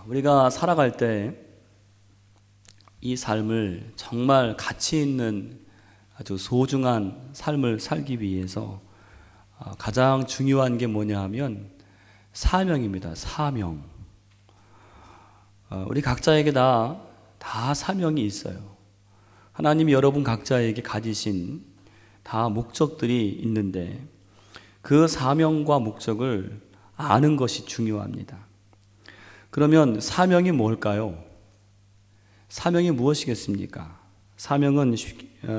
우리가 살아갈 때 이 삶을 정말 가치 있는 아주 소중한 삶을 살기 위해서 가장 중요한 게 뭐냐 하면 사명입니다. 사명. 우리 각자에게 다 사명이 있어요. 하나님이 여러분 각자에게 가지신 다 목적들이 있는데 그 사명과 목적을 아는 것이 중요합니다. 그러면 사명이 뭘까요? 사명이 무엇이겠습니까? 사명은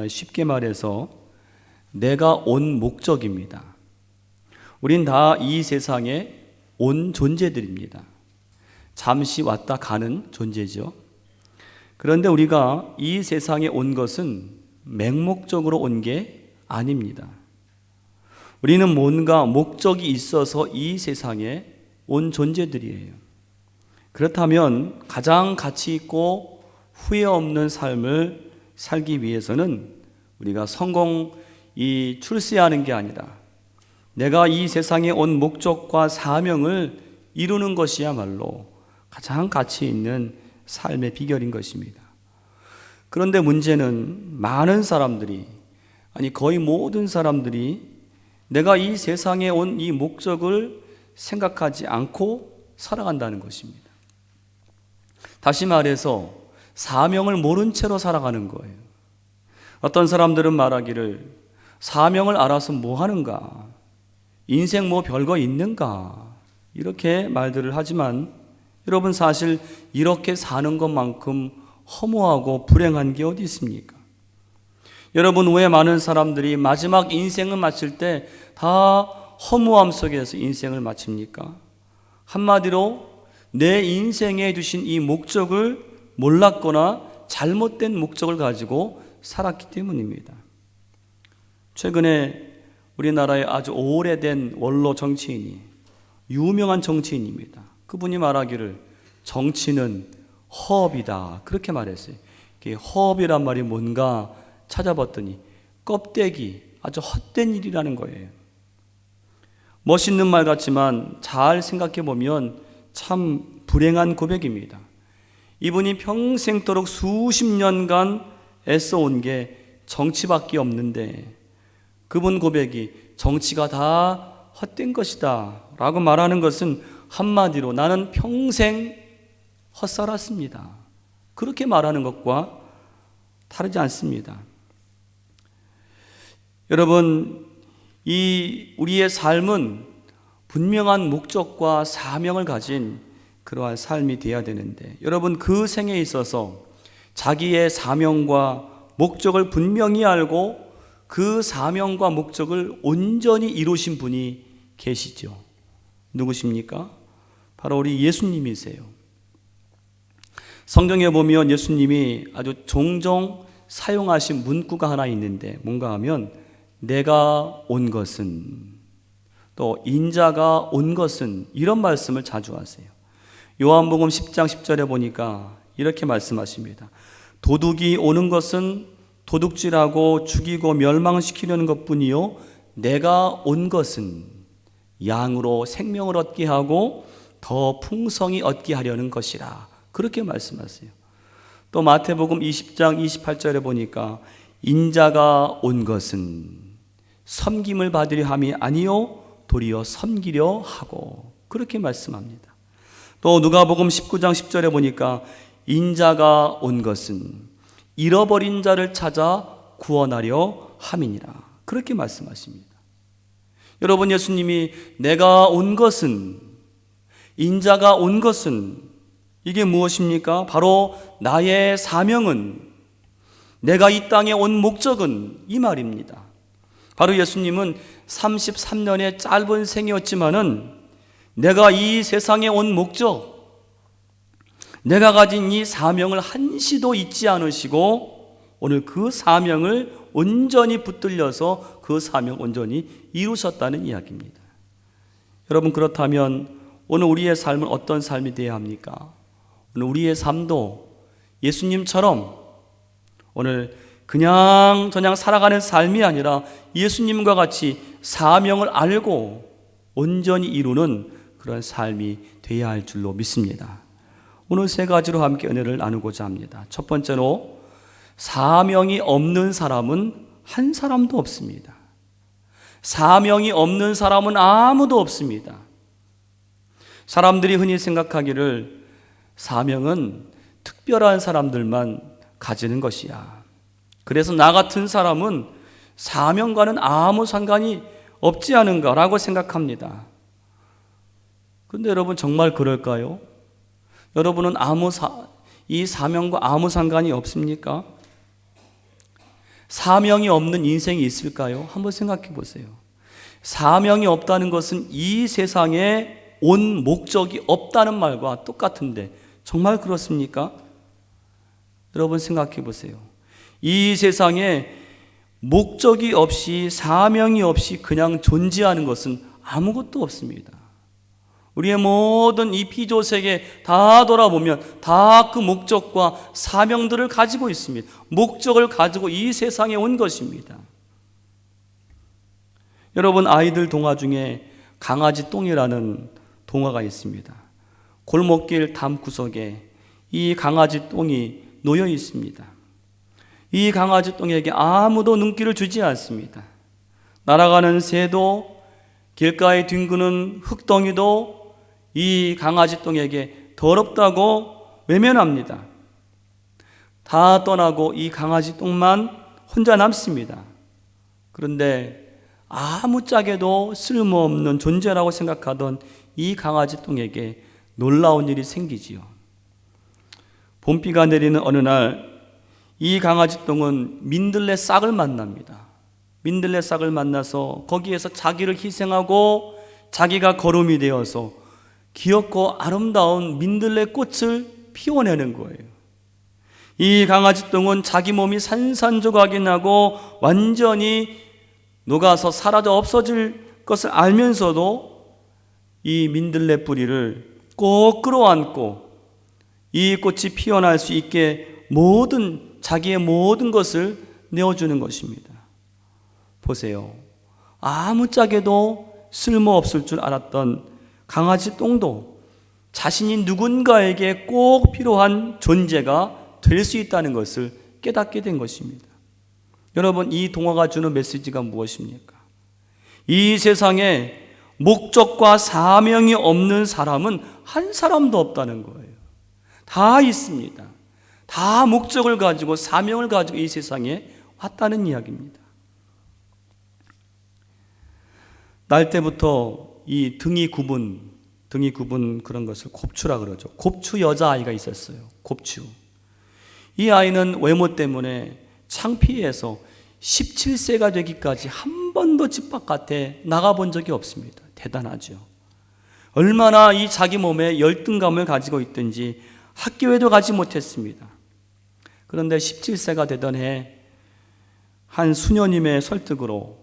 쉽게 말해서 내가 온 목적입니다. 우린 다 이 세상에 온 존재들입니다. 잠시 왔다 가는 존재죠. 그런데 우리가 이 세상에 온 것은 맹목적으로 온 게 아닙니다. 우리는 뭔가 목적이 있어서 이 세상에 온 존재들이에요. 그렇다면 가장 가치 있고 후회 없는 삶을 살기 위해서는 우리가 성공이 출세하는 게 아니라 내가 이 세상에 온 목적과 사명을 이루는 것이야말로 가장 가치 있는 삶의 비결인 것입니다. 그런데 문제는 많은 사람들이, 아니 거의 모든 사람들이 내가 이 세상에 온 이 목적을 생각하지 않고 살아간다는 것입니다. 다시 말해서 사명을 모른 채로 살아가는 거예요. 어떤 사람들은 말하기를 사명을 알아서 뭐 하는가? 인생 뭐 별거 있는가? 이렇게 말들을 하지만 여러분 사실 이렇게 사는 것만큼 허무하고 불행한 게 어디 있습니까? 여러분 왜 많은 사람들이 마지막 인생을 마칠 때 다 허무함 속에서 인생을 마칩니까? 한마디로 내 인생에 두신 이 목적을 몰랐거나 잘못된 목적을 가지고 살았기 때문입니다. 최근에 우리나라의 아주 오래된 원로 정치인이, 유명한 정치인입니다. 그분이 말하기를 정치는 허업이다, 그렇게 말했어요. 허업이란 말이 뭔가 찾아봤더니 껍데기, 아주 헛된 일이라는 거예요. 멋있는 말 같지만 잘 생각해 보면 참 불행한 고백입니다. 이분이 평생도록 수십 년간 애써온 게 정치밖에 없는데 그분 고백이 정치가 다 헛된 것이다 라고 말하는 것은 한마디로 나는 평생 헛살았습니다, 그렇게 말하는 것과 다르지 않습니다. 여러분, 우리의 삶은 분명한 목적과 사명을 가진 그러한 삶이 되어야 되는데 여러분 그 생에 있어서 자기의 사명과 목적을 분명히 알고 그 사명과 목적을 온전히 이루신 분이 계시죠. 누구십니까? 바로 우리 예수님이세요. 성경에 보면 예수님이 아주 종종 사용하신 문구가 하나 있는데 뭔가 하면 내가 온 것은, 또 인자가 온 것은, 이런 말씀을 자주 하세요. 요한복음 10장 10절에 보니까 이렇게 말씀하십니다. 도둑이 오는 것은 도둑질하고 죽이고 멸망시키려는 것뿐이요 내가 온 것은 양으로 생명을 얻게 하고 더 풍성히 얻게 하려는 것이라, 그렇게 말씀하세요. 또 마태복음 20장 28절에 보니까 인자가 온 것은 섬김을 받으려 함이 아니요 도리어 섬기려 하고, 그렇게 말씀합니다. 또 누가복음 19장 10절에 보니까 인자가 온 것은 잃어버린 자를 찾아 구원하려 함이니라, 그렇게 말씀하십니다. 여러분, 예수님이 내가 온 것은, 인자가 온 것은, 이게 무엇입니까? 바로 나의 사명은, 내가 이 땅에 온 목적은 이 말입니다. 바로 예수님은 33년의 짧은 생이었지만은 내가 이 세상에 온 목적, 내가 가진 이 사명을 한시도 잊지 않으시고 오늘 그 사명을 온전히 붙들려서 그 사명 온전히 이루셨다는 이야기입니다. 여러분, 그렇다면 오늘 우리의 삶은 어떤 삶이 되어야 합니까? 오늘 우리의 삶도 예수님처럼 오늘 그냥 저냥 살아가는 삶이 아니라 예수님과 같이 사명을 알고 온전히 이루는 그런 삶이 되어야 할 줄로 믿습니다. 오늘 세 가지로 함께 은혜를 나누고자 합니다. 첫 번째로, 사명이 없는 사람은 한 사람도 없습니다. 사명이 없는 사람은 아무도 없습니다. 사람들이 흔히 생각하기를 사명은 특별한 사람들만 가지는 것이야. 그래서 나 같은 사람은 사명과는 아무 상관이 없지 않은가라고 생각합니다. 그런데 여러분, 정말 그럴까요? 여러분은 이 사명과 아무 상관이 없습니까? 사명이 없는 인생이 있을까요? 한번 생각해 보세요. 사명이 없다는 것은 이 세상에 온 목적이 없다는 말과 똑같은데 정말 그렇습니까? 여러분 생각해 보세요. 이 세상에 목적이 없이, 사명이 없이 그냥 존재하는 것은 아무것도 없습니다. 우리의 모든 이 피조 세계 다 돌아보면 다 그 목적과 사명들을 가지고 있습니다. 목적을 가지고 이 세상에 온 것입니다. 여러분, 아이들 동화 중에 강아지 똥이라는 동화가 있습니다. 골목길 담구석에 이 강아지 똥이 놓여 있습니다. 이 강아지 똥에게 아무도 눈길을 주지 않습니다. 날아가는 새도, 길가에 뒹구는 흙덩이도 이 강아지 똥에게 더럽다고 외면합니다. 다 떠나고 이 강아지 똥만 혼자 남습니다. 그런데 아무짝에도 쓸모없는 존재라고 생각하던 이 강아지 똥에게 놀라운 일이 생기지요. 봄비가 내리는 어느 날 이 강아지 똥은 민들레 싹을 만납니다. 민들레 싹을 만나서 거기에서 자기를 희생하고 자기가 거름이 되어서 귀엽고 아름다운 민들레 꽃을 피워내는 거예요. 이 강아지 똥은 자기 몸이 산산조각이 나고 완전히 녹아서 사라져 없어질 것을 알면서도 이 민들레 뿌리를 꼭 끌어안고 이 꽃이 피어날 수 있게 자기의 모든 것을 내어주는 것입니다. 보세요. 아무짝에도 쓸모없을 줄 알았던 강아지 똥도 자신이 누군가에게 꼭 필요한 존재가 될 수 있다는 것을 깨닫게 된 것입니다. 여러분, 이 동화가 주는 메시지가 무엇입니까? 이 세상에 목적과 사명이 없는 사람은 한 사람도 없다는 거예요. 다 있습니다. 다 목적을 가지고 사명을 가지고 이 세상에 왔다는 이야기입니다. 날 때부터 이 등이 굽은 그런 것을 곱추라 그러죠. 곱추 여자아이가 있었어요. 곱추. 이 아이는 외모 때문에 창피해서 17세가 되기까지 한 번도 집 바깥에 나가본 적이 없습니다. 대단하죠. 얼마나 이 자기 몸에 열등감을 가지고 있든지 학교에도 가지 못했습니다. 그런데 17세가 되던 해 한 수녀님의 설득으로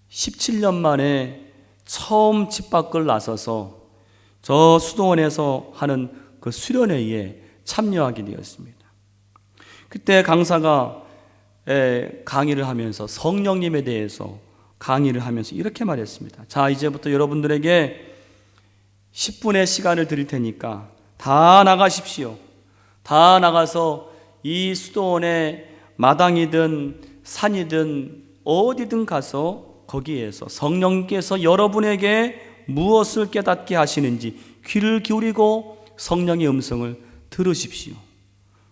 17년 만에 처음 집 밖을 나서서 저 수도원에서 하는 그 수련회에 참여하게 되었습니다. 그때 강사가 강의를 하면서 성령님에 대해서 강의를 하면서 이렇게 말했습니다. 자, 이제부터 여러분들에게 10분의 시간을 드릴 테니까 다 나가십시오. 다 나가서 이 수도원의 마당이든 산이든 어디든 가서 거기에서 성령께서 여러분에게 무엇을 깨닫게 하시는지 귀를 기울이고 성령의 음성을 들으십시오.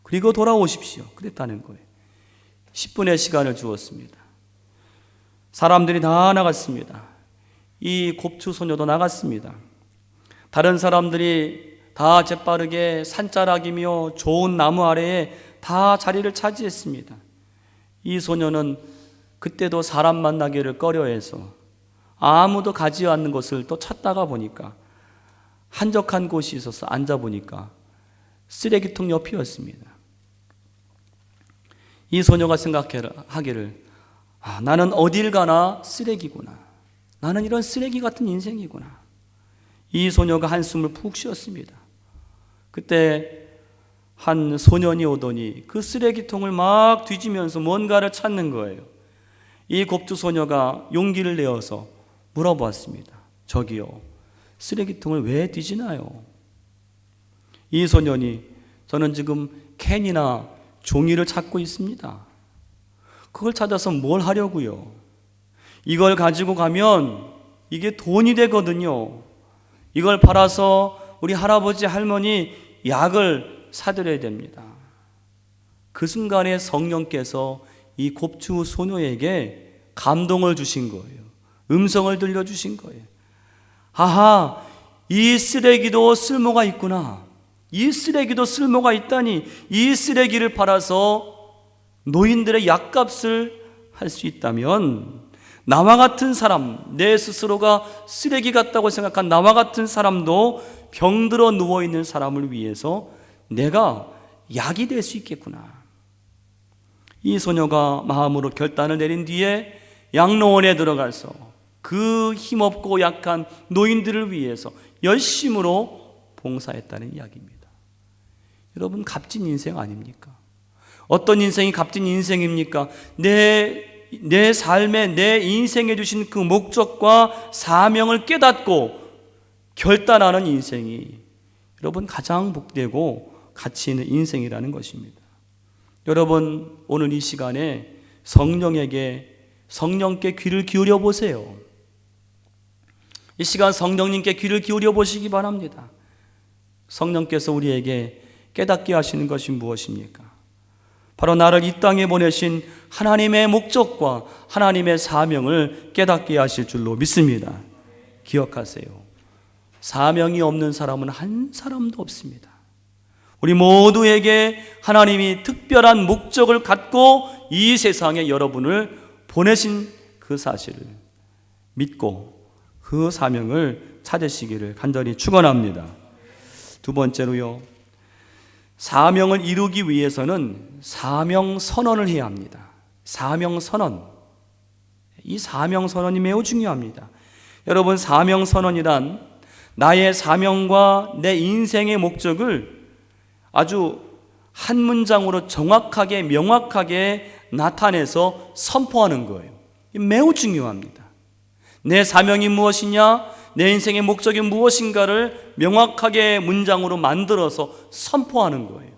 그리고 돌아오십시오. 그랬다는 거예요. 10분의 시간을 주었습니다. 사람들이 다 나갔습니다. 이 곱추 소녀도 나갔습니다. 다른 사람들이 다 재빠르게 산자락이며 좋은 나무 아래에 다 자리를 차지했습니다. 이 소녀는 그때도 사람 만나기를 꺼려해서 아무도 가지 않는 곳을 또 찾다가 보니까 한적한 곳이 있어서 앉아보니까 쓰레기통 옆이었습니다. 이 소녀가 생각하기를 나는 어딜 가나 쓰레기구나. 나는 이런 쓰레기 같은 인생이구나. 이 소녀가 한숨을 푹 쉬었습니다. 그때 한 소년이 오더니 그 쓰레기통을 막 뒤지면서 뭔가를 찾는 거예요. 이 곱추 소녀가 용기를 내어서 물어보았습니다. 저기요, 쓰레기통을 왜 뒤지나요? 이 소년이 저는 지금 캔이나 종이를 찾고 있습니다. 그걸 찾아서 뭘 하려고요? 이걸 가지고 가면 이게 돈이 되거든요. 이걸 팔아서 우리 할아버지 할머니 약을 사드려야 됩니다. 그 순간에 성령께서 이 곱추 소녀에게 감동을 주신 거예요. 음성을 들려주신 거예요. 아하, 이 쓰레기도 쓸모가 있구나. 이 쓰레기도 쓸모가 있다니, 이 쓰레기를 팔아서 노인들의 약값을 할 수 있다면 나와 같은 사람, 내 스스로가 쓰레기 같다고 생각한 나와 같은 사람도 병들어 누워있는 사람을 위해서 내가 약이 될 수 있겠구나. 이 소녀가 마음으로 결단을 내린 뒤에 양로원에 들어가서 그 힘없고 약한 노인들을 위해서 열심으로 봉사했다는 이야기입니다. 여러분, 값진 인생 아닙니까? 어떤 인생이 값진 인생입니까? 내 삶에, 내 인생에 주신 그 목적과 사명을 깨닫고 결단하는 인생이 여러분 가장 복되고 가치 있는 인생이라는 것입니다. 여러분, 오늘 이 시간에 성령께 귀를 기울여 보세요. 이 시간 성령님께 귀를 기울여 보시기 바랍니다. 성령께서 우리에게 깨닫게 하시는 것이 무엇입니까? 바로 나를 이 땅에 보내신 하나님의 목적과 하나님의 사명을 깨닫게 하실 줄로 믿습니다. 기억하세요. 사명이 없는 사람은 한 사람도 없습니다. 우리 모두에게 하나님이 특별한 목적을 갖고 이 세상에 여러분을 보내신 그 사실을 믿고 그 사명을 찾으시기를 간절히 축원합니다. 두 번째로요, 사명을 이루기 위해서는 사명 선언을 해야 합니다. 사명 선언. 이 사명 선언이 매우 중요합니다. 여러분, 사명 선언이란 나의 사명과 내 인생의 목적을 아주 한 문장으로 정확하게 명확하게 나타내서 선포하는 거예요. 매우 중요합니다. 내 사명이 무엇이냐, 내 인생의 목적이 무엇인가를 명확하게 문장으로 만들어서 선포하는 거예요.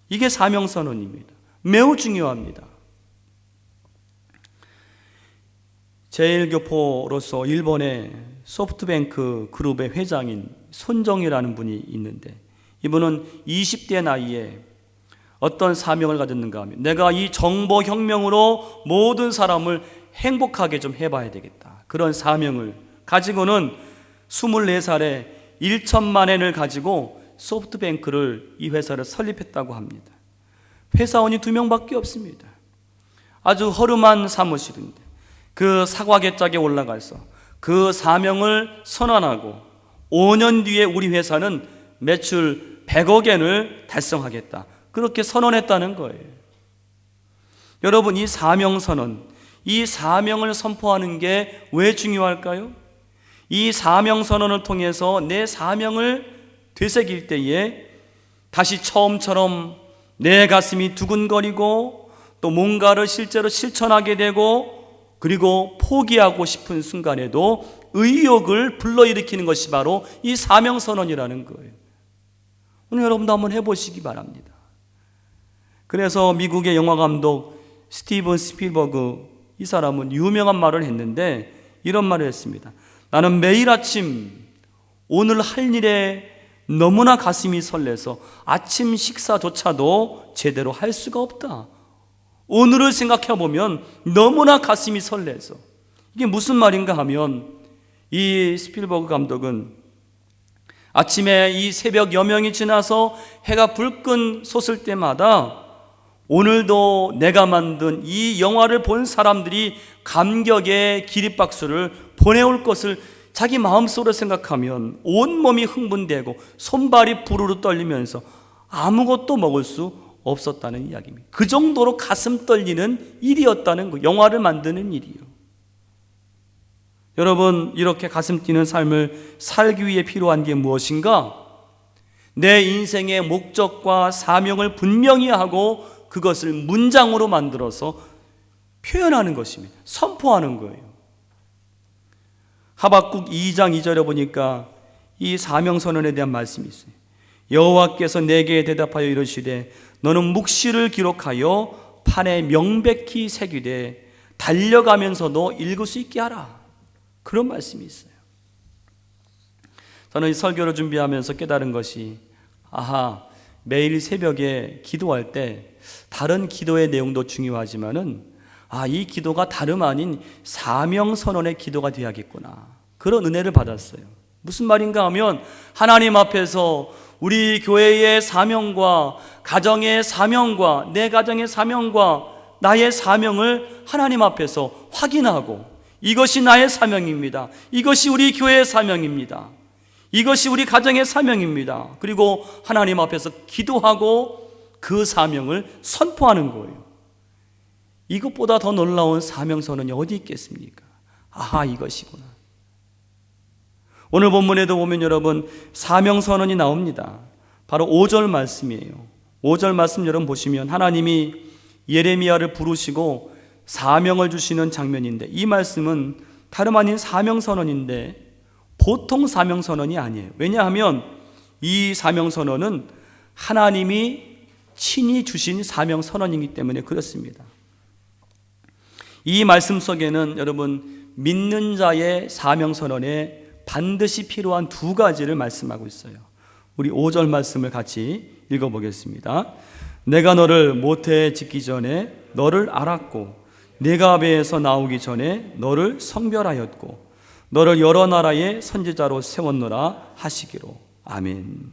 이게 사명선언입니다. 매우 중요합니다. 제1교포로서 일본의 소프트뱅크 그룹의 회장인 손정이라는 분이 있는데, 이분은 20대 나이에 어떤 사명을 가졌는가 하면, 내가 이 정보혁명으로 모든 사람을 행복하게 좀 해봐야 되겠다, 그런 사명을 가지고는 24살에 1천만 엔을 가지고 소프트뱅크를, 이 회사를 설립했다고 합니다. 회사원이 2명밖에 없습니다. 아주 허름한 사무실인데 그 사과개짝에 올라가서 그 사명을 선언하고 5년 뒤에 우리 회사는 매출 100억 엔을 달성하겠다, 그렇게 선언했다는 거예요. 여러분, 이 사명 선언, 이 사명을 선포하는 게 왜 중요할까요? 이 사명 선언을 통해서 내 사명을 되새길 때에 다시 처음처럼 내 가슴이 두근거리고 또 뭔가를 실제로 실천하게 되고, 그리고 포기하고 싶은 순간에도 의욕을 불러일으키는 것이 바로 이 사명 선언이라는 거예요. 오늘 여러분도 한번 해보시기 바랍니다. 그래서 미국의 영화감독 스티븐 스필버그, 이 사람은 유명한 말을 했는데 이런 말을 했습니다. 나는 매일 아침 오늘 할 일에 너무나 가슴이 설레서 아침 식사조차도 제대로 할 수가 없다. 오늘을 생각해 보면 너무나 가슴이 설레서. 이게 무슨 말인가 하면, 이 스필버그 감독은 아침에 이 새벽 여명이 지나서 해가 불끈 솟을 때마다 오늘도 내가 만든 이 영화를 본 사람들이 감격의 기립박수를 보내올 것을 자기 마음속으로 생각하면 온몸이 흥분되고 손발이 부르르 떨리면서 아무것도 먹을 수 없었다는 이야기입니다. 그 정도로 가슴 떨리는 일이었다는 거, 영화를 만드는 일이요. 여러분, 이렇게 가슴 뛰는 삶을 살기 위해 필요한 게 무엇인가? 내 인생의 목적과 사명을 분명히 하고 그것을 문장으로 만들어서 표현하는 것입니다. 선포하는 거예요. 하박국 2장 2절에 보니까 이 사명선언에 대한 말씀이 있어요. 여호와께서 내게 대답하여 이르시되 너는 묵시를 기록하여 판에 명백히 새기되 달려가면서도 읽을 수 있게 하라. 그런 말씀이 있어요. 저는 이 설교를 준비하면서 깨달은 것이 매일 새벽에 기도할 때 다른 기도의 내용도 중요하지만은 이 기도가 다름 아닌 사명선언의 기도가 되어야겠구나. 그런 은혜를 받았어요. 무슨 말인가 하면 하나님 앞에서 우리 교회의 사명과 가정의 사명과 내 가정의 사명과 나의 사명을 하나님 앞에서 확인하고 이것이 나의 사명입니다. 이것이 우리 교회의 사명입니다. 이것이 우리 가정의 사명입니다. 그리고 하나님 앞에서 기도하고 그 사명을 선포하는 거예요. 이것보다 더 놀라운 사명선언이 어디 있겠습니까? 이것이구나. 오늘 본문에도 보면 여러분 사명선언이 나옵니다. 바로 5절 말씀이에요. 5절 말씀 여러분 보시면 하나님이 예레미야를 부르시고 사명을 주시는 장면인데, 이 말씀은 다름 아닌 사명선언인데 보통 사명선언이 아니에요. 왜냐하면 이 사명선언은 하나님이 친히 주신 사명선언이기 때문에 그렇습니다. 이 말씀 속에는 여러분 믿는 자의 사명선언에 반드시 필요한 두 가지를 말씀하고 있어요. 우리 5절 말씀을 같이 읽어보겠습니다. 내가 너를 모태에 짓기 전에 너를 알았고 네가 배에서 나오기 전에 너를 성별하였고 너를 여러 나라의 선지자로 세웠노라 하시기로. 아멘.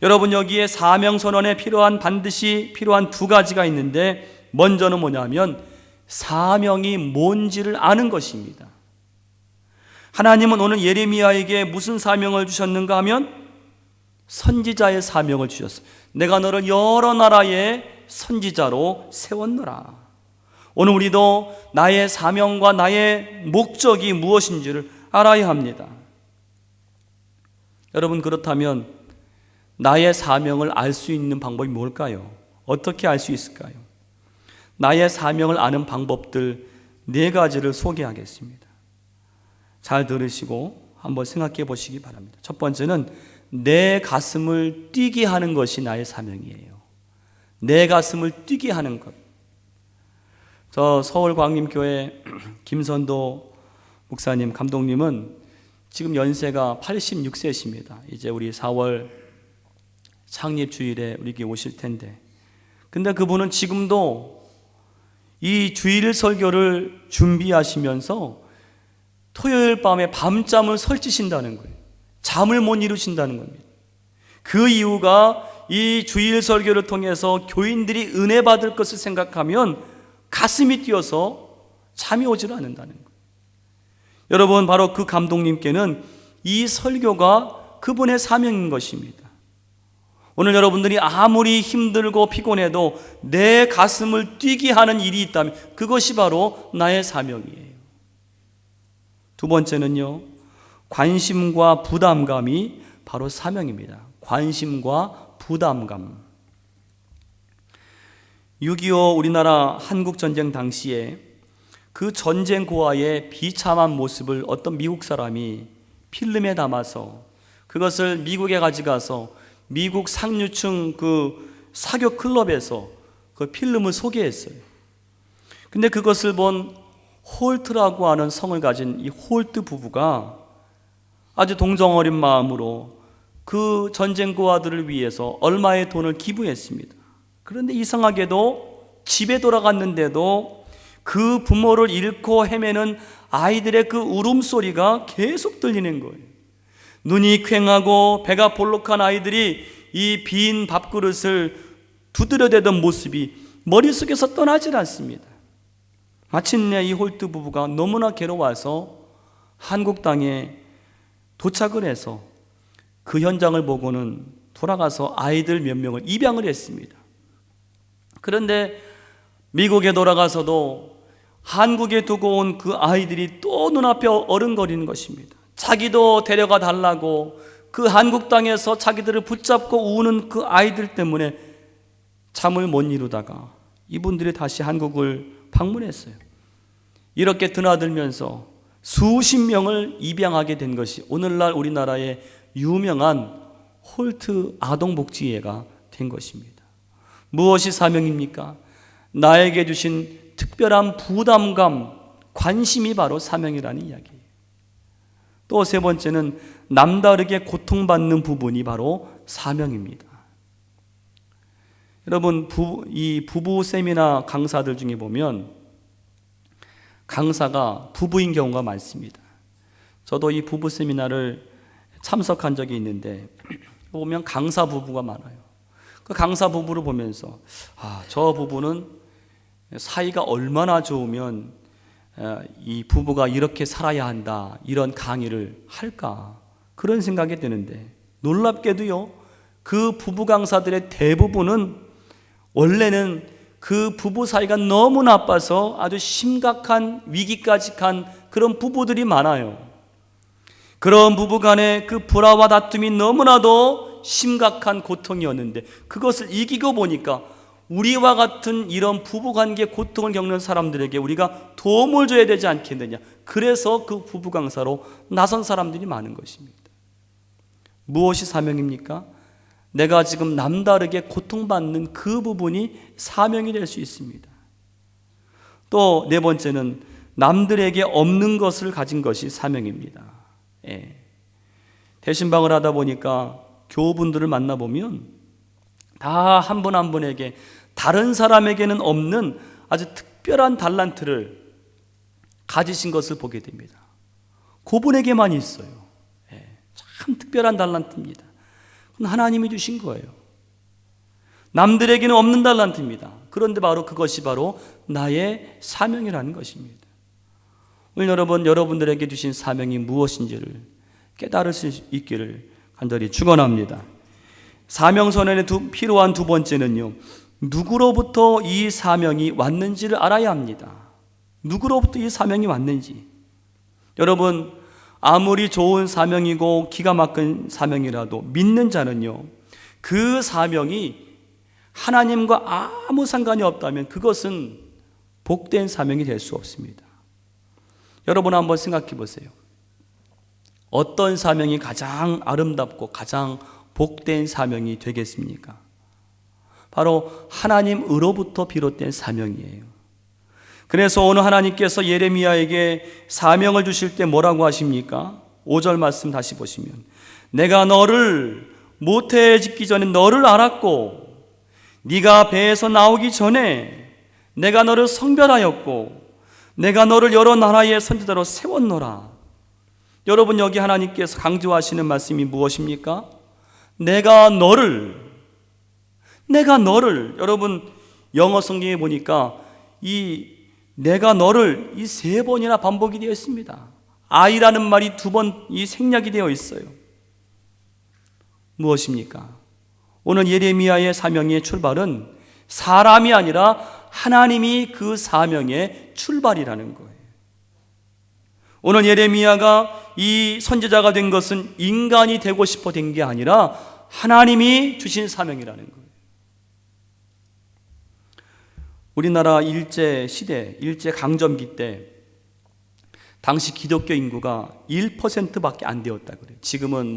여러분 여기에 사명선언에 반드시 필요한 두 가지가 있는데, 먼저는 뭐냐면 사명이 뭔지를 아는 것입니다. 하나님은 오늘 예레미야에게 무슨 사명을 주셨는가 하면 선지자의 사명을 주셨어요. 내가 너를 여러 나라의 선지자로 세웠노라. 오늘 우리도 나의 사명과 나의 목적이 무엇인지를 알아야 합니다. 여러분, 그렇다면 나의 사명을 알 수 있는 방법이 뭘까요? 어떻게 알 수 있을까요? 나의 사명을 아는 방법들 4가지를 소개하겠습니다. 잘 들으시고 한번 생각해 보시기 바랍니다. 첫 번째는 내 가슴을 뛰게 하는 것이 나의 사명이에요. 내 가슴을 뛰게 하는 것. 저 서울광림교회 김선도 목사님, 감독님은 지금 연세가 86세십니다. 이제 우리 4월 창립주일에 우리 교회 오실 텐데, 근데 그분은 지금도 이 주일 설교를 준비하시면서 토요일 밤에 밤잠을 설치신다는 거예요. 잠을 못 이루신다는 겁니다. 그 이유가 이 주일 설교를 통해서 교인들이 은혜 받을 것을 생각하면 가슴이 뛰어서 잠이 오질 않는다는 거예요. 여러분, 바로 그 감독님께는 이 설교가 그분의 사명인 것입니다. 오늘 여러분들이 아무리 힘들고 피곤해도 내 가슴을 뛰게 하는 일이 있다면 그것이 바로 나의 사명이에요. 두 번째는요, 관심과 부담감이 바로 사명입니다. 관심과 부담감. 6.25 우리나라 한국전쟁 당시에 그 전쟁 고아의 비참한 모습을 어떤 미국 사람이 필름에 담아서 그것을 미국에 가져가서 미국 상류층 그 사교 클럽에서 그 필름을 소개했어요. 근데 그것을 본 홀트라고 하는 성을 가진 이 홀트 부부가 아주 동정어린 마음으로 그 전쟁 고아들을 위해서 얼마의 돈을 기부했습니다. 그런데 이상하게도 집에 돌아갔는데도 그 부모를 잃고 헤매는 아이들의 그 울음소리가 계속 들리는 거예요. 눈이 퀭하고 배가 볼록한 아이들이 이 빈 밥그릇을 두드려대던 모습이 머릿속에서 떠나질 않습니다. 마침내 이 홀트 부부가 너무나 괴로워서 한국 땅에 도착을 해서 그 현장을 보고는 돌아가서 아이들 몇 명을 입양을 했습니다. 그런데 미국에 돌아가서도 한국에 두고 온 그 아이들이 또 눈앞에 어른거리는 것입니다. 자기도 데려가 달라고 그 한국 땅에서 자기들을 붙잡고 우는 그 아이들 때문에 잠을 못 이루다가 이분들이 다시 한국을 방문했어요. 이렇게 드나들면서 수십 명을 입양하게 된 것이 오늘날 우리나라의 유명한 홀트 아동복지회가 된 것입니다. 무엇이 사명입니까? 나에게 주신 특별한 부담감, 관심이 바로 사명이라는 이야기예요. 또 세 번째는 남다르게 고통받는 부분이 바로 사명입니다. 여러분, 이 부부 세미나 강사들 중에 보면 강사가 부부인 경우가 많습니다. 저도 이 부부 세미나를 참석한 적이 있는데 보면 강사 부부가 많아요. 그 강사 부부를 보면서 저 부부는 사이가 얼마나 좋으면 이 부부가 이렇게 살아야 한다, 이런 강의를 할까, 그런 생각이 드는데 놀랍게도요, 그 부부 강사들의 대부분은 원래는 그 부부 사이가 너무 나빠서 아주 심각한 위기까지 간 그런 부부들이 많아요. 그런 부부 간의 그 불화와 다툼이 너무나도 심각한 고통이었는데 그것을 이기고 보니까 우리와 같은 이런 부부관계 고통을 겪는 사람들에게 우리가 도움을 줘야 되지 않겠느냐. 그래서 그 부부 강사로 나선 사람들이 많은 것입니다. 무엇이 사명입니까? 내가 지금 남다르게 고통받는 그 부분이 사명이 될 수 있습니다. 또 네 번째는 남들에게 없는 것을 가진 것이 사명입니다. 대신방을 하다 보니까 교우분들을 만나보면 다 한 분 한 분에게 다른 사람에게는 없는 아주 특별한 달란트를 가지신 것을 보게 됩니다. 그분에게만 있어요. 참 특별한 달란트입니다. 그건 하나님이 주신 거예요. 남들에게는 없는 달란트입니다. 그런데 바로 그것이 바로 나의 사명이라는 것입니다. 오늘 여러분들에게 주신 사명이 무엇인지를 깨달을 수 있기를 간절히 축원합니다. 사명선언에 필요한 두 번째는요, 누구로부터 이 사명이 왔는지를 알아야 합니다. 누구로부터 이 사명이 왔는지. 여러분, 아무리 좋은 사명이고 기가 막힌 사명이라도 믿는 자는요, 그 사명이 하나님과 아무 상관이 없다면 그것은 복된 사명이 될 수 없습니다. 여러분 한번 생각해 보세요. 어떤 사명이 가장 아름답고 가장 복된 사명이 되겠습니까? 바로 하나님으로부터 비롯된 사명이에요. 그래서 오늘 하나님께서 예레미야에게 사명을 주실 때 뭐라고 하십니까? 5절 말씀 다시 보시면, 내가 너를 모태에 짓기 전에 너를 알았고 네가 배에서 나오기 전에 내가 너를 성별하였고 내가 너를 여러 나라의 선지자로 세웠노라. 여러분, 여기 하나님께서 강조하시는 말씀이 무엇입니까? 내가 너를, 여러분 영어 성경에 보니까 이 내가 너를 이 3번이나 반복이 되어 있습니다. I라는 말이 2번 이 생략이 되어 있어요. 무엇입니까? 오늘 예레미야의 사명의 출발은 사람이 아니라 하나님이 그 사명의 출발이라는 거예요. 오늘 예레미야가 이 선지자가 된 것은 인간이 되고 싶어 된 게 아니라 하나님이 주신 사명이라는 거예요. 우리나라 일제 강점기 때 당시 기독교 인구가 1%밖에 안 되었다 그래요. 지금은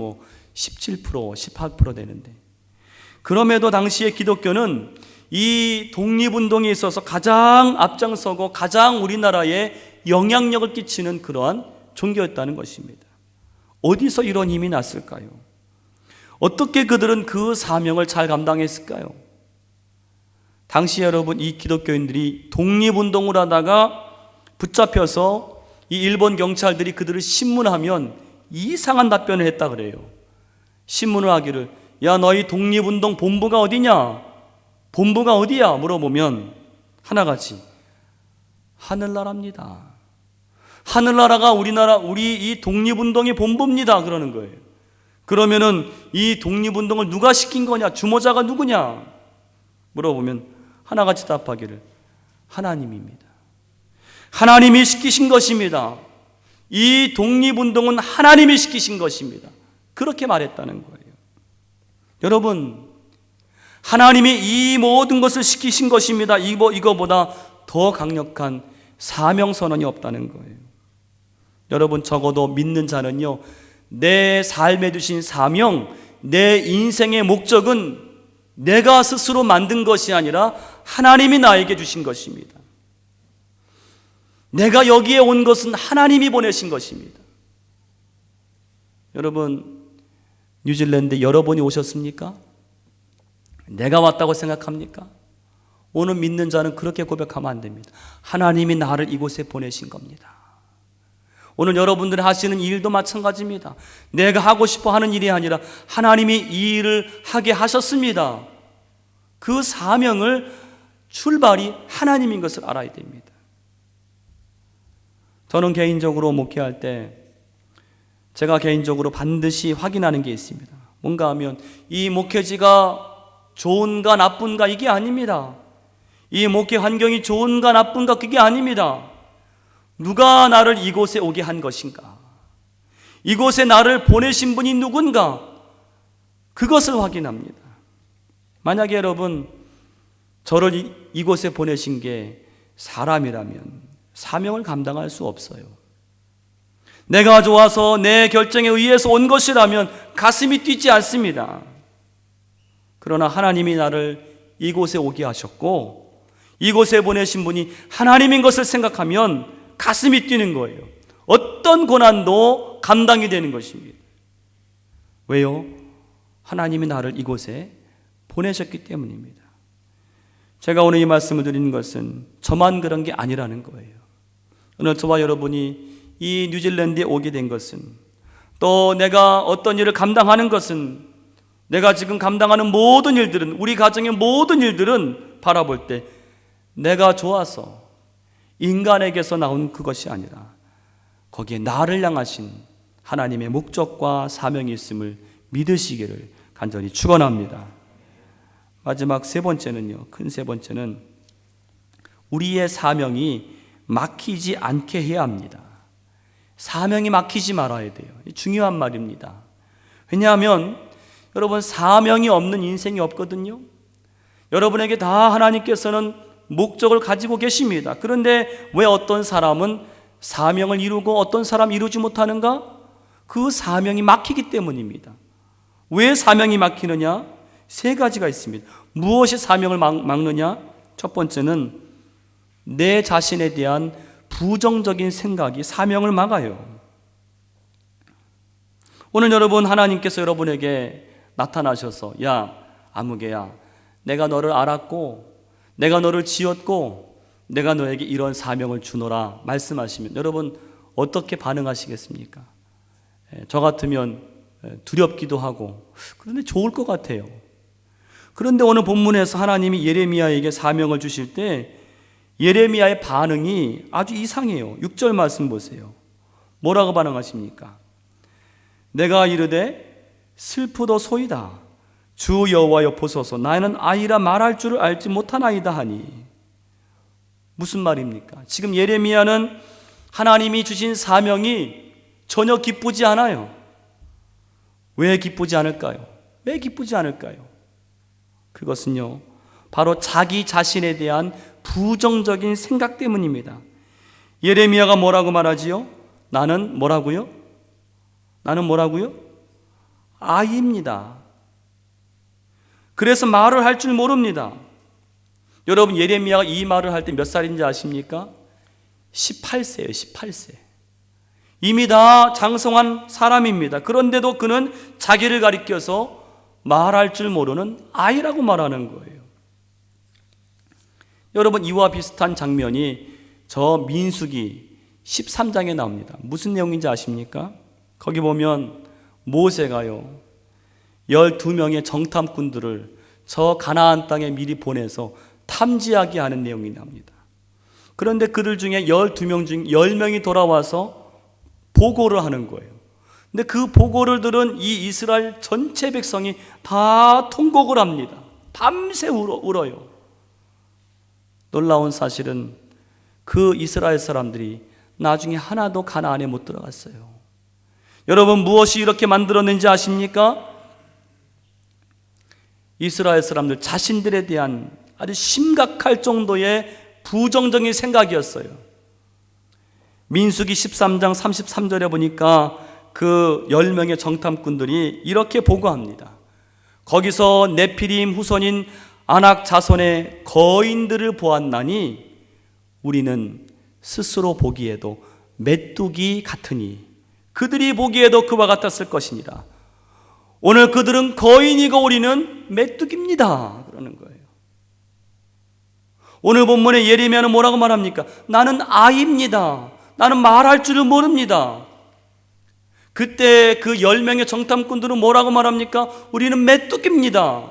17%, 18% 되는데, 그럼에도 당시에 기독교는 이 독립운동에 있어서 가장 앞장서고 가장 우리나라에 영향력을 끼치는 그러한 종교였다는 것입니다. 어디서 이런 힘이 났을까요? 어떻게 그들은 그 사명을 잘 감당했을까요? 당시 여러분, 이 기독교인들이 독립운동을 하다가 붙잡혀서 이 일본 경찰들이 그들을 신문하면 이상한 답변을 했다 그래요. 신문을 하기를, 야 너희 독립운동 본부가 어디냐? 본부가 어디야? 물어보면 하나같이 하늘나라입니다. 하늘나라가 우리 이 독립운동의 본부입니다. 그러는 거예요. 그러면은 이 독립운동을 누가 시킨 거냐? 주모자가 누구냐? 물어보면 하나같이 답하기를 하나님입니다. 하나님이 시키신 것입니다. 이 독립운동은 하나님이 시키신 것입니다. 그렇게 말했다는 거예요. 여러분, 하나님이 이 모든 것을 시키신 것입니다. 이거보다 더 강력한 사명선언이 없다는 거예요. 여러분, 적어도 믿는 자는요, 내 삶에 주신 사명, 내 인생의 목적은 내가 스스로 만든 것이 아니라 하나님이 나에게 주신 것입니다. 내가 여기에 온 것은 하나님이 보내신 것입니다. 여러분, 뉴질랜드 여러 번이 오셨습니까? 내가 왔다고 생각합니까? 오늘 믿는 자는 그렇게 고백하면 안 됩니다. 하나님이 나를 이곳에 보내신 겁니다. 오늘 여러분들이 하시는 일도 마찬가지입니다. 내가 하고 싶어 하는 일이 아니라 하나님이 이 일을 하게 하셨습니다. 그 사명을 출발이 하나님인 것을 알아야 됩니다. 저는 개인적으로 목회할 때 제가 개인적으로 반드시 확인하는 게 있습니다. 뭔가 하면 이 목회지가 좋은가 나쁜가 이게 아닙니다. 이 목회 환경이 좋은가 나쁜가 그게 아닙니다. 누가 나를 이곳에 오게 한 것인가? 이곳에 나를 보내신 분이 누군가? 그것을 확인합니다. 만약에 여러분 저를 이곳에 보내신 게 사람이라면 사명을 감당할 수 없어요. 내가 좋아서 내 결정에 의해서 온 것이라면 가슴이 뛰지 않습니다. 그러나 하나님이 나를 이곳에 오게 하셨고 이곳에 보내신 분이 하나님인 것을 생각하면 가슴이 뛰는 거예요. 어떤 고난도 감당이 되는 것입니다. 왜요? 하나님이 나를 이곳에 보내셨기 때문입니다. 제가 오늘 이 말씀을 드리는 것은 저만 그런 게 아니라는 거예요. 오늘 저와 여러분이 이 뉴질랜드에 오게 된 것은, 또 내가 어떤 일을 감당하는 것은, 내가 지금 감당하는 모든 일들은, 우리 가정의 모든 일들은 바라볼 때 내가 좋아서 인간에게서 나온 그것이 아니라 거기에 나를 향하신 하나님의 목적과 사명이 있음을 믿으시기를 간절히 축원합니다. 마지막 세 번째는요, 큰 세 번째는 우리의 사명이 막히지 않게 해야 합니다. 사명이 막히지 말아야 돼요. 중요한 말입니다. 왜냐하면 여러분, 사명이 없는 인생이 없거든요. 여러분에게 다 하나님께서는 목적을 가지고 계십니다. 그런데 왜 어떤 사람은 사명을 이루고 어떤 사람은 이루지 못하는가? 그 사명이 막히기 때문입니다. 왜 사명이 막히느냐? 세 가지가 있습니다. 무엇이 사명을 막느냐? 첫 번째는 내 자신에 대한 부정적인 생각이 사명을 막아요. 오늘 여러분, 하나님께서 여러분에게 나타나셔서 야, 아무개야, 내가 너를 알았고 내가 너를 지었고 내가 너에게 이런 사명을 주노라 말씀하시면 여러분 어떻게 반응하시겠습니까? 저 같으면 두렵기도 하고 그런데 좋을 것 같아요. 그런데 오늘 본문에서 하나님이 예레미야에게 사명을 주실 때 예레미야의 반응이 아주 이상해요. 6절 말씀 보세요. 뭐라고 반응하십니까? 내가 이르되 슬프도소이다. 주 여호와여 보소서, 나는 아이라 말할 줄을 알지 못하나이다 하니. 무슨 말입니까? 지금 예레미야는 하나님이 주신 사명이 전혀 기쁘지 않아요. 왜 기쁘지 않을까요? 왜 기쁘지 않을까요? 그것은요, 바로 자기 자신에 대한 부정적인 생각 때문입니다. 예레미야가 뭐라고 말하지요? 나는 뭐라고요? 나는 뭐라고요? 아이입니다. 그래서 말을 할 줄 모릅니다. 여러분, 예레미야가 이 말을 할 때 몇 살인지 아십니까? 18세예요. 18세. 이미 다 장성한 사람입니다. 그런데도 그는 자기를 가리켜서 말할 줄 모르는 아이라고 말하는 거예요. 여러분, 이와 비슷한 장면이 저 민수기 13장에 나옵니다. 무슨 내용인지 아십니까? 거기 보면 모세가요 12명의 정탐꾼들을 저 가나안 땅에 미리 보내서 탐지하게 하는 내용이 나옵니다. 그런데 그들 중에 12명 중 10명이 돌아와서 보고를 하는 거예요. 근데 그 보고를 들은 이 이스라엘 전체 백성이 다 통곡을 합니다. 밤새 울어요. 놀라운 사실은 그 이스라엘 사람들이 나중에 하나도 가나안에 못 들어갔어요. 여러분, 무엇이 이렇게 만들었는지 아십니까? 이스라엘 사람들 자신들에 대한 아주 심각할 정도의 부정적인 생각이었어요. 민수기 13장 33절에 보니까 그 10명의 정탐꾼들이 이렇게 보고합니다. 거기서 네피림 후손인 아낙 자손의 거인들을 보았나니 우리는 스스로 보기에도 메뚜기 같으니 그들이 보기에도 그와 같았을 것이니라. 오늘 그들은 거인이고 우리는 메뚜기입니다. 그러는 거예요. 오늘 본문에 예레미야는 뭐라고 말합니까? 나는 아이입니다. 나는 말할 줄을 모릅니다. 그때 그 10명의 정탐꾼들은 뭐라고 말합니까? 우리는 메뚜기입니다.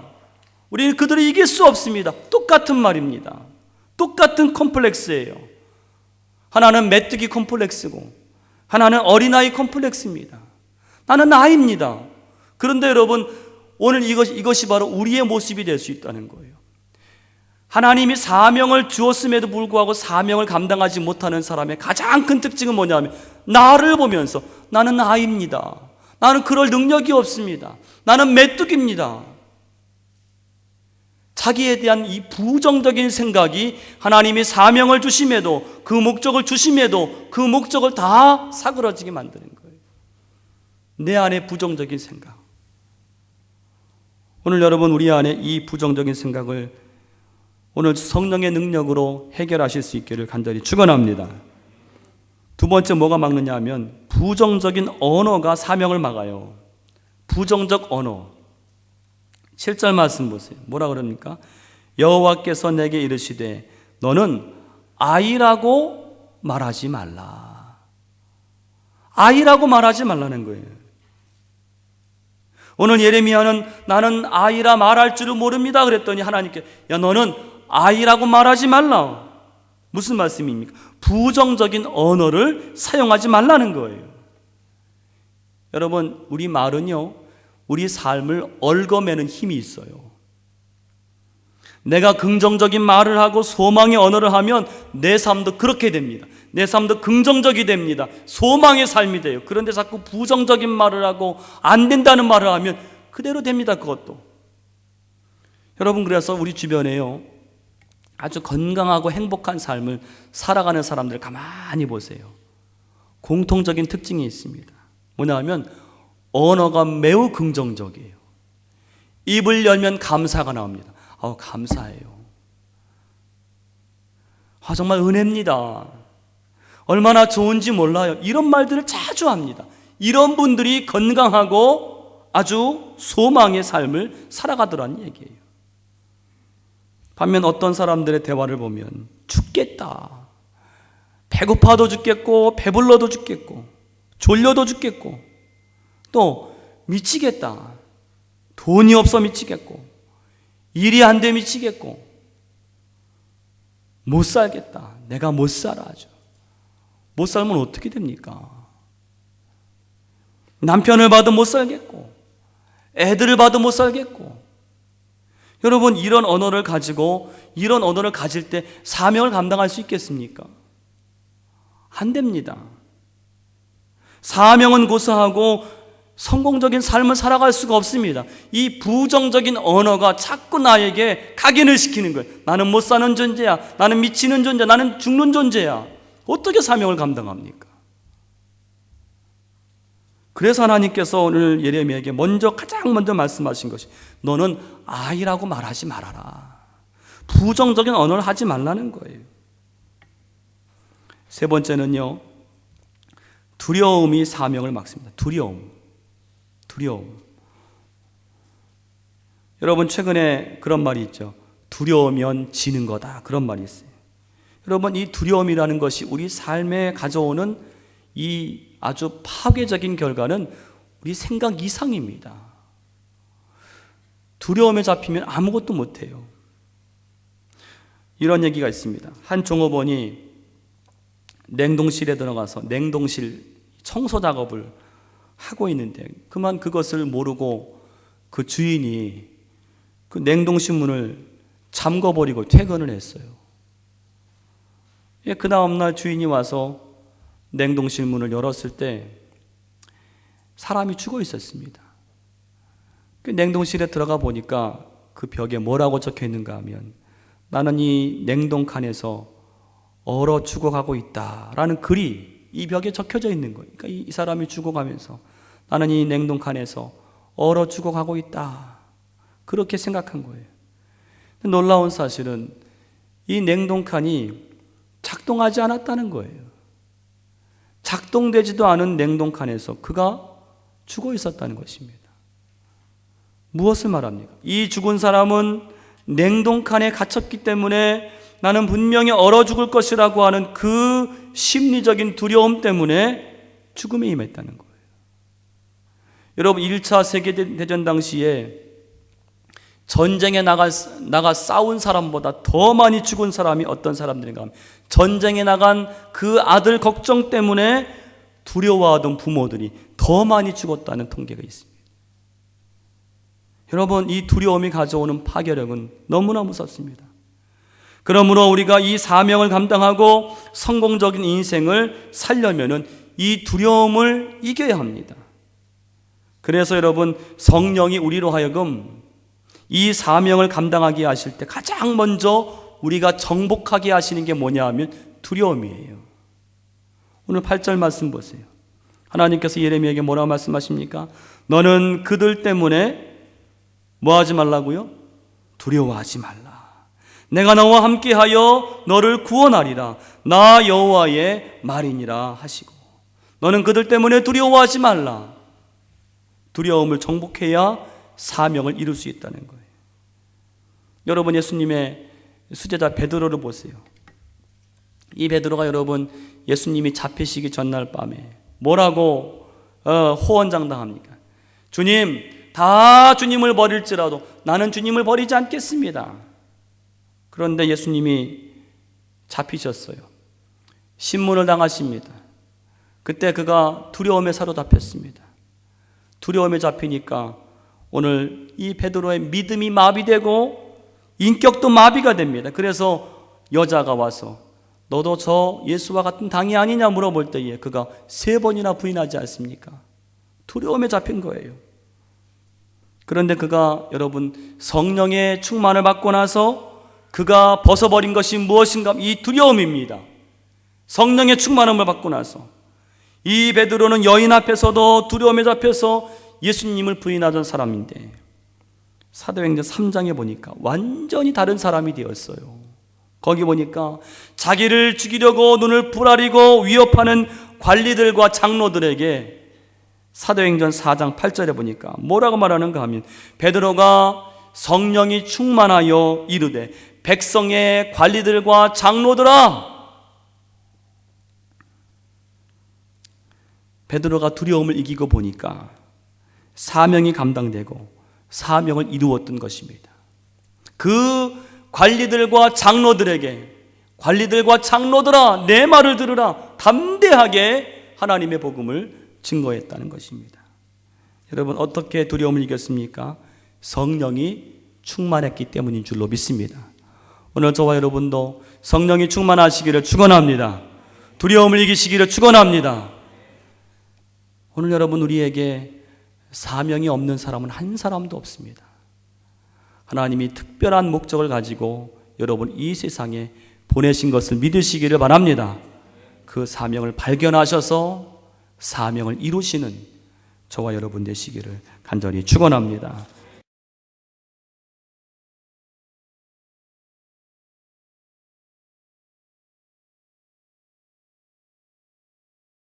우리는 그들을 이길 수 없습니다. 똑같은 말입니다. 똑같은 컴플렉스예요. 하나는 메뚜기 컴플렉스고 하나는 어린아이 컴플렉스입니다. 나는 아이입니다. 그런데 여러분, 오늘 이것이 바로 우리의 모습이 될 수 있다는 거예요. 하나님이 사명을 주었음에도 불구하고 사명을 감당하지 못하는 사람의 가장 큰 특징은 뭐냐면 나를 보면서 나는 아이입니다. 나는 그럴 능력이 없습니다. 나는 메뚜기입니다. 자기에 대한 이 부정적인 생각이 하나님이 사명을 주심에도 그 목적을 주심에도 그 목적을 다 사그러지게 만드는 거예요. 내 안에 부정적인 생각. 오늘 여러분 우리 안에 이 부정적인 생각을 오늘 성령의 능력으로 해결하실 수 있기를 간절히 축원합니다. 두 번째 뭐가 막느냐 하면 부정적인 언어가 사명을 막아요. 부정적 언어. 7절 말씀 보세요. 뭐라 그럽니까? 여호와께서 내게 이르시되 너는 아이라고 말하지 말라. 아이라고 말하지 말라는 거예요. 오늘 예레미야는 나는 아이라 말할 줄을 모릅니다 그랬더니 하나님께 야 너는 아이라고 말하지 말라. 무슨 말씀입니까? 부정적인 언어를 사용하지 말라는 거예요. 여러분 우리 말은요 우리 삶을 얽어매는 힘이 있어요. 내가 긍정적인 말을 하고 소망의 언어를 하면 내 삶도 그렇게 됩니다. 내 삶도 긍정적이 됩니다. 소망의 삶이 돼요. 그런데 자꾸 부정적인 말을 하고 안 된다는 말을 하면 그대로 됩니다. 그것도. 여러분 그래서 우리 주변에요 아주 건강하고 행복한 삶을 살아가는 사람들 가만히 보세요. 공통적인 특징이 있습니다. 뭐냐 하면 언어가 매우 긍정적이에요. 입을 열면 감사가 나옵니다. 감사해요. 정말 은혜입니다. 얼마나 좋은지 몰라요. 이런 말들을 자주 합니다. 이런 분들이 건강하고 아주 소망의 삶을 살아가더라는 얘기예요. 반면 어떤 사람들의 대화를 보면 죽겠다. 배고파도 죽겠고 배불러도 죽겠고 졸려도 죽겠고 또 미치겠다. 돈이 없어 미치겠고 일이 안 돼 미치겠고 못 살겠다. 내가 못 살아 아주. 못 살면 어떻게 됩니까? 남편을 봐도 못 살겠고 애들을 봐도 못 살겠고 여러분 이런 언어를 가지고 이런 언어를 가질 때 사명을 감당할 수 있겠습니까? 안 됩니다. 사명은 고사하고 성공적인 삶을 살아갈 수가 없습니다. 이 부정적인 언어가 자꾸 나에게 각인을 시키는 거예요. 나는 못 사는 존재야. 나는 미치는 존재야. 나는 죽는 존재야. 어떻게 사명을 감당합니까? 그래서 하나님께서 오늘 예레미야에게 가장 먼저 말씀하신 것이 너는 아이라고 말하지 말아라. 부정적인 언어를 하지 말라는 거예요. 세 번째는요, 두려움이 사명을 막습니다. 두려움. 여러분 최근에 그런 말이 있죠. 두려우면 지는 거다. 그런 말이 있어요. 여러분 이 두려움이라는 것이 우리 삶에 가져오는 이 아주 파괴적인 결과는 우리 생각 이상입니다. 두려움에 잡히면 아무것도 못해요. 이런 얘기가 있습니다. 한 종업원이 냉동실에 들어가서 냉동실 청소 작업을 하고 있는데 그만 그것을 모르고 그 주인이 그 냉동실 문을 잠궈버리고 퇴근을 했어요. 그 다음날 주인이 와서 냉동실 문을 열었을 때 사람이 죽어 있었습니다. 그 냉동실에 들어가 보니까 그 벽에 뭐라고 적혀 있는가 하면 나는 이 냉동칸에서 얼어 죽어가고 있다라는 글이 이 벽에 적혀져 있는 거예요. 그러니까 이 사람이 죽어가면서 나는 이 냉동칸에서 얼어 죽어가고 있다. 그렇게 생각한 거예요. 놀라운 사실은 이 냉동칸이 작동하지 않았다는 거예요. 작동되지도 않은 냉동칸에서 그가 죽어 있었다는 것입니다. 무엇을 말합니까? 이 죽은 사람은 냉동칸에 갇혔기 때문에 나는 분명히 얼어 죽을 것이라고 하는 그 심리적인 두려움 때문에 죽음에 임했다는 거예요. 여러분, 1차 세계대전 당시에 전쟁에 나가 싸운 사람보다 더 많이 죽은 사람이 어떤 사람들인가 하면 전쟁에 나간 그 아들 걱정 때문에 두려워하던 부모들이 더 많이 죽었다는 통계가 있습니다. 여러분, 이 두려움이 가져오는 파괴력은 너무나 무섭습니다. 그러므로 우리가 이 사명을 감당하고 성공적인 인생을 살려면은 이 두려움을 이겨야 합니다. 그래서 여러분, 성령이 우리로 하여금 이 사명을 감당하게 하실 때 가장 먼저 우리가 정복하게 하시는 게 뭐냐 하면 두려움이에요. 오늘 8절 말씀 보세요. 하나님께서 예레미야에게 뭐라고 말씀하십니까? 너는 그들 때문에 뭐 하지 말라고요? 두려워하지 말라. 내가 너와 함께하여 너를 구원하리라. 나 여호와의 말이니라 하시고, 너는 그들 때문에 두려워하지 말라. 두려움을 정복해야 사명을 이룰 수 있다는 거예요. 여러분, 예수님의 수제자 베드로를 보세요. 이 베드로가 여러분, 예수님이 잡히시기 전날 밤에 뭐라고 호언장담합니까? 주님, 다 주님을 버릴지라도 나는 주님을 버리지 않겠습니다. 그런데 예수님이 잡히셨어요. 신문을 당하십니다. 그때 그가 두려움에 사로잡혔습니다. 두려움에 잡히니까 오늘 이 베드로의 믿음이 마비되고 인격도 마비가 됩니다. 그래서 여자가 와서 너도 저 예수와 같은 당이 아니냐 물어볼 때에 그가 3번이나 부인하지 않습니까? 두려움에 잡힌 거예요. 그런데 그가 여러분, 성령의 충만을 받고 나서 그가 벗어버린 것이 무엇인가? 이 두려움입니다. 성령의 충만함을 받고 나서 이 베드로는 여인 앞에서도 두려움에 잡혀서 예수님을 부인하던 사람인데 사도행전 3장에 보니까 완전히 다른 사람이 되었어요. 거기 보니까 자기를 죽이려고 눈을 부라리고 위협하는 관리들과 장로들에게 사도행전 4장 8절에 보니까 뭐라고 말하는가 하면 베드로가 성령이 충만하여 이르되 백성의 관리들과 장로들아, 베드로가 두려움을 이기고 보니까 사명이 감당되고 사명을 이루었던 것입니다. 그 관리들과 장로들에게 관리들과 장로들아 내 말을 들으라 담대하게 하나님의 복음을 증거했다는 것입니다. 여러분, 어떻게 두려움을 이겼습니까? 성령이 충만했기 때문인 줄로 믿습니다. 오늘 저와 여러분도 성령이 충만하시기를 축원합니다. 두려움을 이기시기를 축원합니다. 오늘 여러분, 우리에게 사명이 없는 사람은 한 사람도 없습니다. 하나님이 특별한 목적을 가지고 여러분 이 세상에 보내신 것을 믿으시기를 바랍니다. 그 사명을 발견하셔서 사명을 이루시는 저와 여러분 되시기를 간절히 축원합니다.